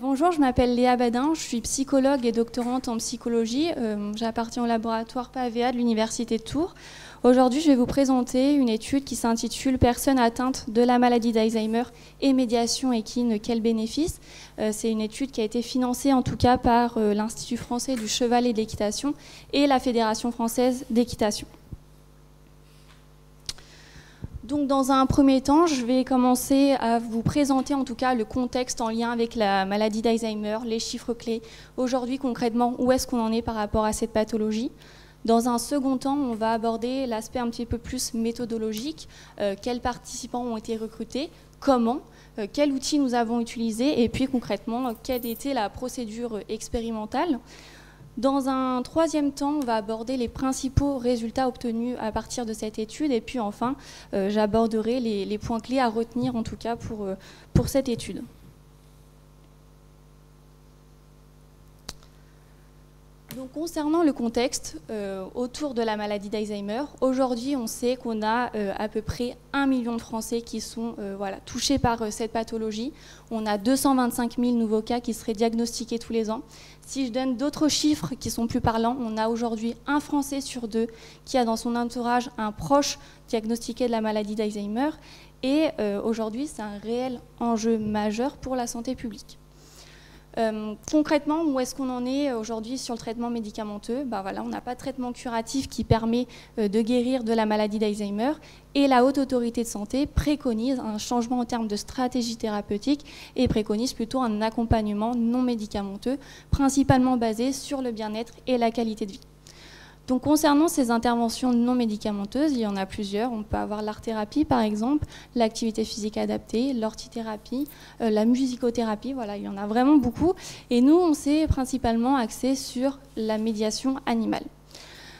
Bonjour, je m'appelle Léa Badin, je suis psychologue et doctorante en psychologie. J'appartiens au laboratoire PAVEA de l'Université de Tours. Aujourd'hui, je vais vous présenter une étude qui s'intitule « Personnes atteintes de la maladie d'Alzheimer et médiation équine, quel bénéfice ?» C'est une étude qui a été financée en tout cas par l'Institut français du cheval et de l'équitation et la Fédération française d'équitation. Donc, dans un premier temps, je vais commencer à vous présenter en tout cas le contexte en lien avec la maladie d'Alzheimer, les chiffres clés. Aujourd'hui, concrètement, où est-ce qu'on en est par rapport à cette pathologie? Dans un second temps, on va aborder l'aspect un petit peu plus méthodologique. Quels participants ont été recrutés? Comment? Quels outils nous avons utilisés? Et puis concrètement, quelle était la procédure expérimentale? Dans un troisième temps, on va aborder les principaux résultats obtenus à partir de cette étude. Et puis enfin, j'aborderai les points clés à retenir en tout cas pour cette étude. Donc, concernant le contexte autour de la maladie d'Alzheimer, aujourd'hui on sait qu'on a à peu près 1 million de Français qui sont touchés par cette pathologie. On a 225 000 nouveaux cas qui seraient diagnostiqués tous les ans. Si je donne d'autres chiffres qui sont plus parlants, on a aujourd'hui un Français sur deux qui a dans son entourage un proche diagnostiqué de la maladie d'Alzheimer. Et aujourd'hui, c'est un réel enjeu majeur pour la santé publique. Concrètement, où est-ce qu'on en est aujourd'hui sur le traitement médicamenteux? On n'a pas de traitement curatif qui permet de guérir de la maladie d'Alzheimer et la Haute Autorité de Santé préconise un changement en termes de stratégie thérapeutique et préconise plutôt un accompagnement non médicamenteux, principalement basé sur le bien-être et la qualité de vie. Donc, concernant ces interventions non médicamenteuses, il y en a plusieurs. On peut avoir l'art-thérapie, par exemple, l'activité physique adaptée, l'orthithérapie, la musicothérapie. Voilà, il y en a vraiment beaucoup. Et nous, on s'est principalement axé sur la médiation animale.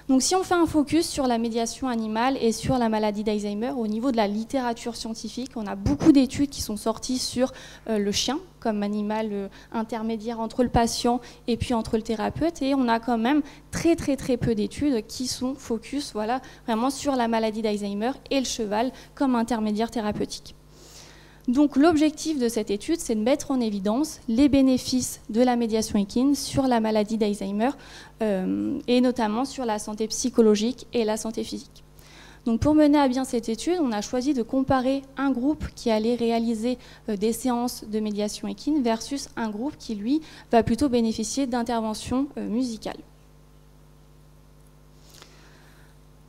Donc, si on fait un focus sur la médiation animale et sur la maladie d'Alzheimer, au niveau de la littérature scientifique, on a beaucoup d'études qui sont sorties sur le chien comme animal intermédiaire entre le patient et puis entre le thérapeute. Et on a quand même très peu d'études qui sont focus vraiment sur la maladie d'Alzheimer et le cheval comme intermédiaire thérapeutique. Donc l'objectif de cette étude, c'est de mettre en évidence les bénéfices de la médiation équine sur la maladie d'Alzheimer et notamment sur la santé psychologique et la santé physique. Donc pour mener à bien cette étude, on a choisi de comparer un groupe qui allait réaliser des séances de médiation équine versus un groupe qui, lui, va plutôt bénéficier d'interventions musicales.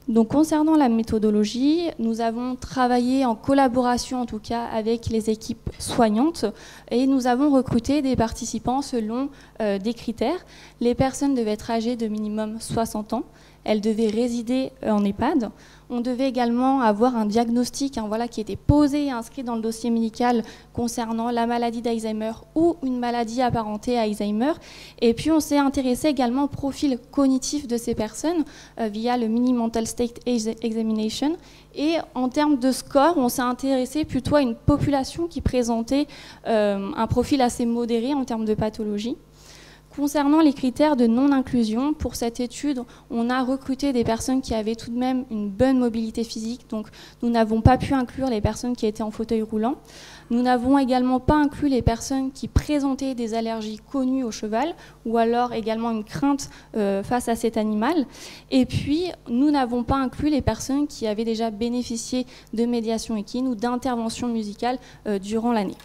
Donc, concernant la méthodologie, nous avons travaillé en collaboration, en tout cas, avec les équipes soignantes et nous avons recruté des participants selon des critères. Les personnes devaient être âgées de minimum 60 ans. Elles devaient résider en EHPAD. On devait également avoir un diagnostic qui était posé et inscrit dans le dossier médical concernant la maladie d'Alzheimer ou une maladie apparentée à Alzheimer. Et puis, on s'est intéressé également au profil cognitif de ces personnes via le Mini Mental State Examination. Et en termes de score, on s'est intéressé plutôt à une population qui présentait un profil assez modéré en termes de pathologie. Concernant les critères de non-inclusion, pour cette étude, on a recruté des personnes qui avaient tout de même une bonne mobilité physique. Donc, nous n'avons pas pu inclure les personnes qui étaient en fauteuil roulant. Nous n'avons également pas inclus les personnes qui présentaient des allergies connues au cheval ou alors également une crainte face à cet animal. Et puis, nous n'avons pas inclus les personnes qui avaient déjà bénéficié de médiation équine ou d'intervention musicale durant l'année.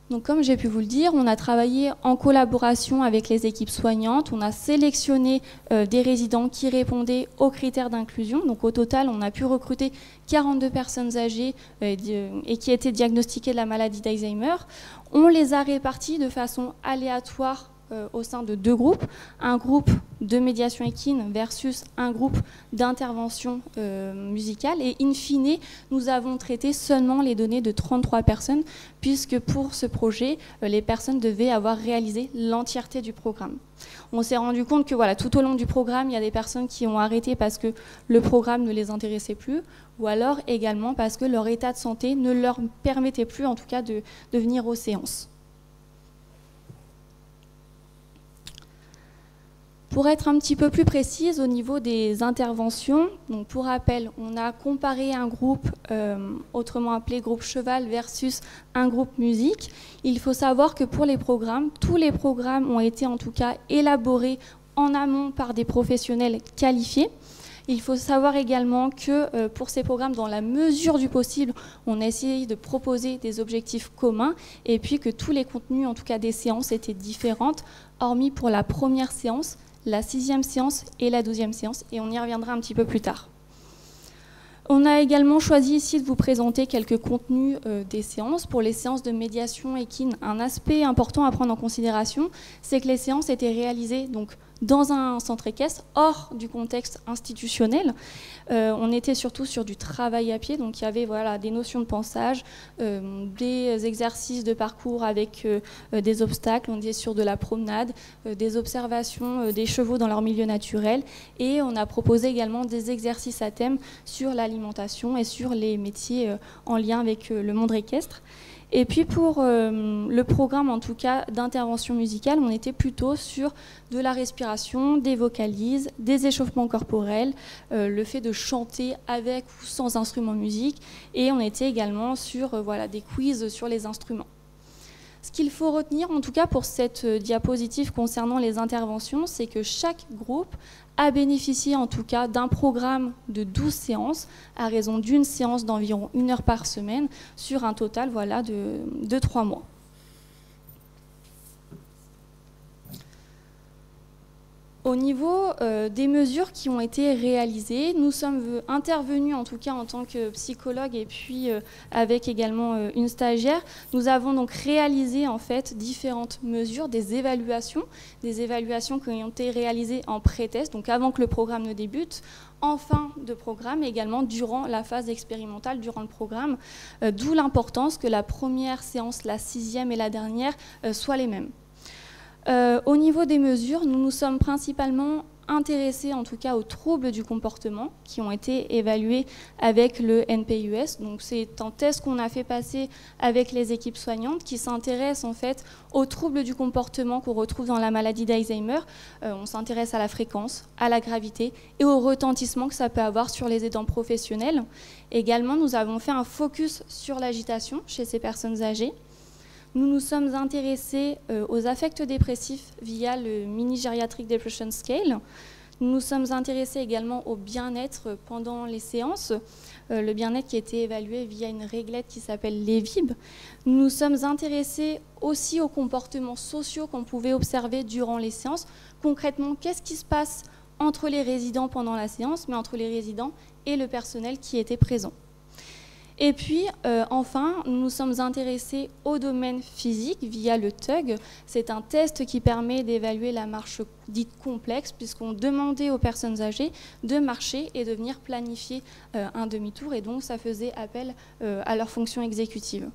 Donc, comme j'ai pu vous le dire, on a travaillé en collaboration avec les équipes soignantes. On a sélectionné des résidents qui répondaient aux critères d'inclusion. Donc, au total, on a pu recruter 42 personnes âgées et qui étaient diagnostiquées de la maladie d'Alzheimer. On les a répartis de façon aléatoire au sein de deux groupes, un groupe de médiation équine versus un groupe d'intervention musicale. Et in fine, nous avons traité seulement les données de 33 personnes, puisque pour ce projet, les personnes devaient avoir réalisé l'entièreté du programme. On s'est rendu compte que tout au long du programme, il y a des personnes qui ont arrêté parce que le programme ne les intéressait plus, ou alors également parce que leur état de santé ne leur permettait plus, en tout cas, de venir aux séances. Pour être un petit peu plus précise au niveau des interventions, donc pour rappel, on a comparé un groupe, autrement appelé groupe cheval versus un groupe musique. Il faut savoir que pour les programmes, tous les programmes ont été en tout cas élaborés en amont par des professionnels qualifiés. Il faut savoir également que pour ces programmes, dans la mesure du possible, on a essayé de proposer des objectifs communs et puis que tous les contenus, en tout cas des séances, étaient différentes, hormis pour la première séance, la 6e séance et la 12e séance, et on y reviendra un petit peu plus tard. On a également choisi ici de vous présenter quelques contenus des séances. Pour les séances de médiation équine, un aspect important à prendre en considération, c'est que les séances étaient réalisées donc, dans un centre équestre, hors du contexte institutionnel. On était surtout sur du travail à pied, donc il y avait voilà, des notions de pensage, des exercices de parcours avec des obstacles, on était sur de la promenade, des observations des chevaux dans leur milieu naturel, et on a proposé également des exercices à thème sur l'alimentation et sur les métiers en lien avec le monde équestre. Et puis pour le programme en tout cas d'intervention musicale, on était plutôt sur de la respiration, des vocalises, des échauffements corporels, le fait de chanter avec ou sans instrument musique, et on était également sur voilà, des quiz sur les instruments. Ce qu'il faut retenir en tout cas pour cette diapositive concernant les interventions, c'est que chaque groupe a bénéficié en tout cas d'un programme de 12 séances à raison d'une séance d'environ 1 heure par semaine sur un total voilà, de 3 mois. Au niveau des mesures qui ont été réalisées, nous sommes intervenus en tout cas en tant que psychologue et puis avec également une stagiaire. Nous avons donc réalisé en fait différentes mesures, des évaluations qui ont été réalisées en pré-test, donc avant que le programme ne débute, en fin de programme et également durant la phase expérimentale, durant le programme, d'où l'importance que la première séance, la 6e et la dernière soient les mêmes. Au niveau des mesures, nous nous sommes principalement intéressés en tout cas aux troubles du comportement qui ont été évalués avec le NPUS. Donc c'est un test qu'on a fait passer avec les équipes soignantes qui s'intéressent en fait aux troubles du comportement qu'on retrouve dans la maladie d'Alzheimer. On s'intéresse à la fréquence, à la gravité et au retentissement que ça peut avoir sur les aidants professionnels. Également, nous avons fait un focus sur l'agitation chez ces personnes âgées. Nous nous sommes intéressés aux affects dépressifs via le Mini Geriatric Depression Scale. Nous nous sommes intéressés également au bien-être pendant les séances, le bien-être qui a été évalué via une réglette qui s'appelle l'EVIB. Nous nous sommes intéressés aussi aux comportements sociaux qu'on pouvait observer durant les séances. Concrètement, qu'est-ce qui se passe entre les résidents pendant la séance, mais entre les résidents et le personnel qui était présent. Et puis, enfin, nous nous sommes intéressés au domaine physique via le TUG. C'est un test qui permet d'évaluer la marche dite complexe, puisqu'on demandait aux personnes âgées de marcher et de venir planifier un demi-tour, et donc ça faisait appel à leur fonction exécutive.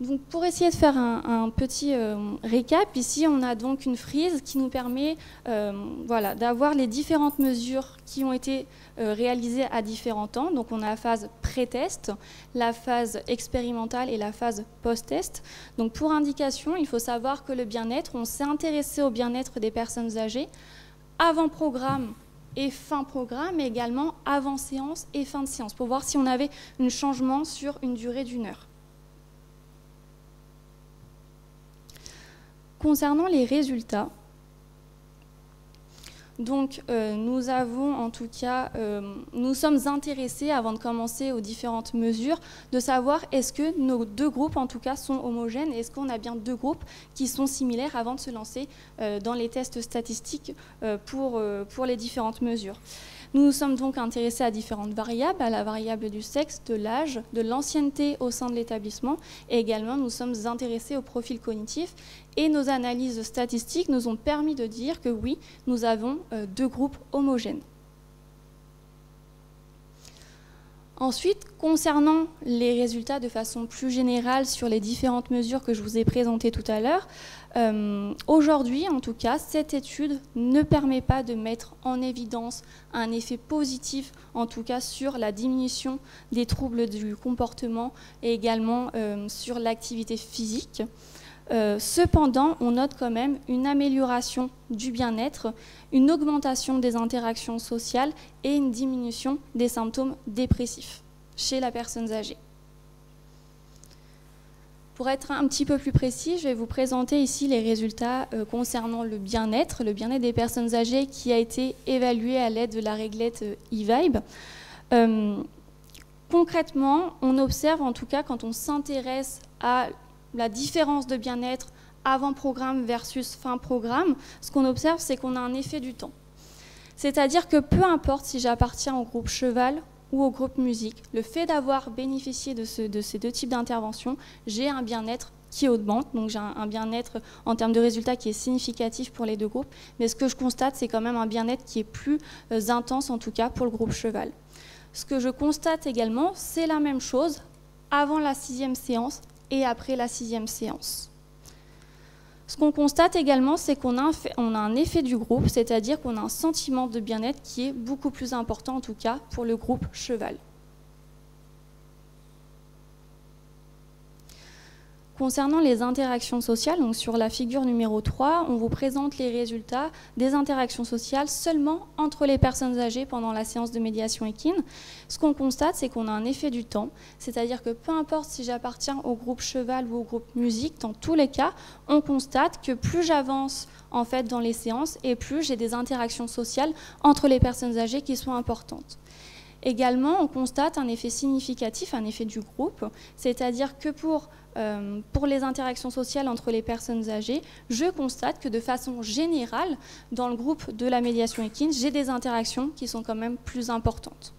Donc, pour essayer de faire un petit récap, ici on a donc une frise qui nous permet voilà, d'avoir les différentes mesures qui ont été réalisées à différents temps. Donc on a la phase pré-test, la phase expérimentale et la phase post-test. Donc pour indication, il faut savoir que le bien-être, on s'est intéressé au bien-être des personnes âgées avant programme et fin programme, mais également avant séance et fin de séance, pour voir si on avait un changement sur une durée d'1 heure. Concernant les résultats, donc nous avons en tout cas, nous sommes intéressés avant de commencer aux différentes mesures de savoir est-ce que nos deux groupes en tout cas sont homogènes, est-ce qu'on a bien deux groupes qui sont similaires avant de se lancer dans les tests statistiques pour les différentes mesures. Nous nous sommes donc intéressés à différentes variables, à la variable du sexe, de l'âge, de l'ancienneté au sein de l'établissement, et également nous sommes intéressés au profil cognitif, et nos analyses statistiques nous ont permis de dire que oui, nous avons deux groupes homogènes. Ensuite, concernant les résultats de façon plus générale sur les différentes mesures que je vous ai présentées tout à l'heure, aujourd'hui, en tout cas, cette étude ne permet pas de mettre en évidence un effet positif, en tout cas sur la diminution des troubles du comportement et également sur l'activité physique. Cependant, on note quand même une amélioration du bien-être, une augmentation des interactions sociales et une diminution des symptômes dépressifs chez la personne âgée. Pour être un petit peu plus précis, je vais vous présenter ici les résultats concernant le bien-être des personnes âgées qui a été évalué à l'aide de la réglette eVibe. Concrètement, on observe en tout cas quand on s'intéresse à la différence de bien-être avant programme versus fin programme, ce qu'on observe, c'est qu'on a un effet du temps. C'est-à-dire que peu importe si j'appartiens au groupe cheval ou au groupe musique, le fait d'avoir bénéficié de ces deux types d'interventions, j'ai un bien-être qui augmente, donc j'ai un bien-être en termes de résultats qui est significatif pour les deux groupes, mais ce que je constate, c'est quand même un bien-être qui est plus intense, en tout cas pour le groupe cheval. Ce que je constate également, c'est la même chose avant la 6e séance et après la 6e séance. Ce qu'on constate également, c'est qu'on a un effet du groupe, c'est-à-dire qu'on a un sentiment de bien-être qui est beaucoup plus important, en tout cas pour le groupe cheval. Concernant les interactions sociales, donc sur la figure numéro 3, on vous présente les résultats des interactions sociales seulement entre les personnes âgées pendant la séance de médiation équine. Ce qu'on constate, c'est qu'on a un effet du temps, c'est-à-dire que peu importe si j'appartiens au groupe cheval ou au groupe musique, dans tous les cas, on constate que plus j'avance en fait dans les séances et plus j'ai des interactions sociales entre les personnes âgées qui sont importantes. Également, on constate un effet significatif, un effet du groupe, c'est-à-dire que pour les interactions sociales entre les personnes âgées, je constate que de façon générale, dans le groupe de la médiation équine, j'ai des interactions qui sont quand même plus importantes.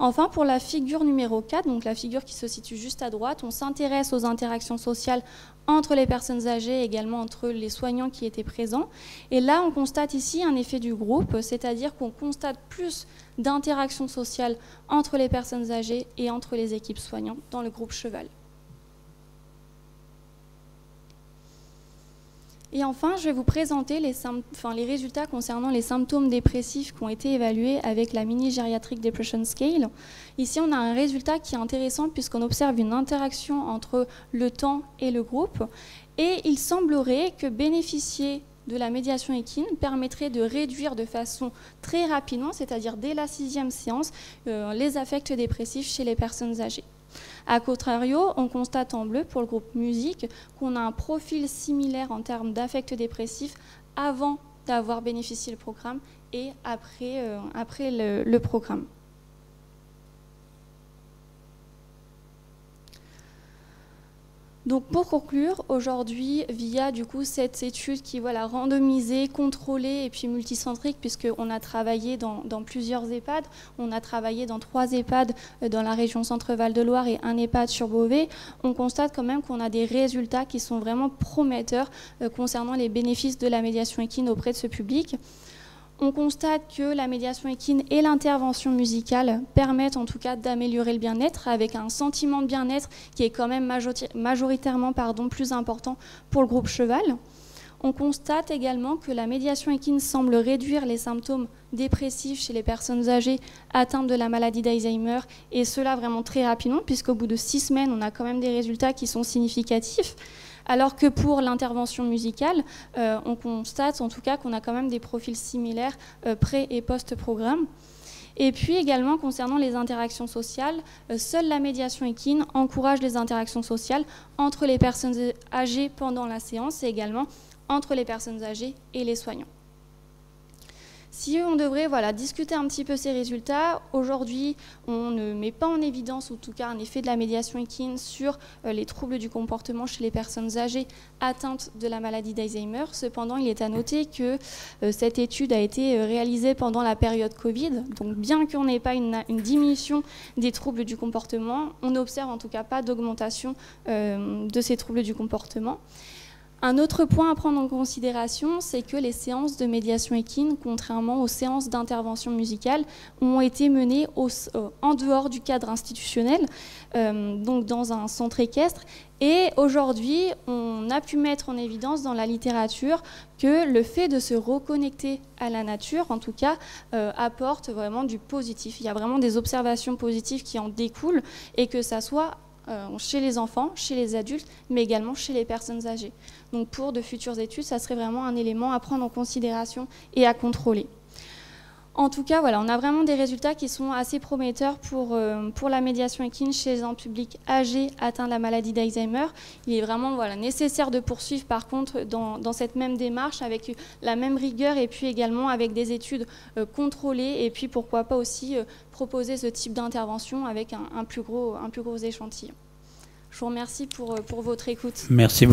Enfin, pour la figure numéro 4, donc la figure qui se situe juste à droite, on s'intéresse aux interactions sociales entre les personnes âgées et également entre les soignants qui étaient présents. Et là, on constate ici un effet du groupe, c'est-à-dire qu'on constate plus d'interactions sociales entre les personnes âgées et entre les équipes soignantes dans le groupe cheval. Et enfin, je vais vous présenter les résultats concernant les symptômes dépressifs qui ont été évalués avec la Mini Geriatric Depression Scale. Ici, on a un résultat qui est intéressant puisqu'on observe une interaction entre le temps et le groupe. Et il semblerait que bénéficier de la médiation équine permettrait de réduire de façon très rapidement, c'est-à-dire dès la 6e séance, les affects dépressifs chez les personnes âgées. A contrario, on constate en bleu pour le groupe musique qu'on a un profil similaire en termes d'affects dépressifs avant d'avoir bénéficié du programme et après le programme. Donc pour conclure, aujourd'hui, via du coup cette étude qui est randomisée, contrôlée et puis multicentrique, puisqu'on a travaillé dans plusieurs EHPAD, on a travaillé dans 3 EHPAD dans la région Centre-Val de Loire et un EHPAD sur Beauvais, on constate quand même qu'on a des résultats qui sont vraiment prometteurs concernant les bénéfices de la médiation équine auprès de ce public. On constate que la médiation équine et l'intervention musicale permettent en tout cas d'améliorer le bien-être avec un sentiment de bien-être qui est quand même majoritairement plus important pour le groupe cheval. On constate également que la médiation équine semble réduire les symptômes dépressifs chez les personnes âgées atteintes de la maladie d'Alzheimer et cela vraiment très rapidement puisqu'au bout de 6 semaines, on a quand même des résultats qui sont significatifs. Alors que pour l'intervention musicale, on constate en tout cas qu'on a quand même des profils similaires pré- et post-programme. Et puis également, concernant les interactions sociales, seule la médiation équine encourage les interactions sociales entre les personnes âgées pendant la séance et également entre les personnes âgées et les soignants. Si on devrait discuter un petit peu ces résultats, aujourd'hui, on ne met pas en évidence, ou en tout cas un effet de la médiation équine sur les troubles du comportement chez les personnes âgées atteintes de la maladie d'Alzheimer. Cependant, il est à noter que cette étude a été réalisée pendant la période Covid. Donc, bien qu'on n'ait pas une diminution des troubles du comportement, on n'observe en tout cas pas d'augmentation de ces troubles du comportement. Un autre point à prendre en considération, c'est que les séances de médiation équine, contrairement aux séances d'intervention musicale, ont été menées en dehors du cadre institutionnel, donc dans un centre équestre. Et aujourd'hui, on a pu mettre en évidence dans la littérature que le fait de se reconnecter à la nature, en tout cas, apporte vraiment du positif. Il y a vraiment des observations positives qui en découlent et que ça soit chez les enfants, chez les adultes, mais également chez les personnes âgées. Donc pour de futures études, ça serait vraiment un élément à prendre en considération et à contrôler. En tout cas, voilà, on a vraiment des résultats qui sont assez prometteurs pour la médiation équine chez un public âgé atteint de la maladie d'Alzheimer. Il est vraiment nécessaire de poursuivre par contre dans cette même démarche avec la même rigueur et puis également avec des études contrôlées et puis pourquoi pas aussi proposer ce type d'intervention avec un plus gros échantillon. Je vous remercie pour votre écoute. Merci beaucoup.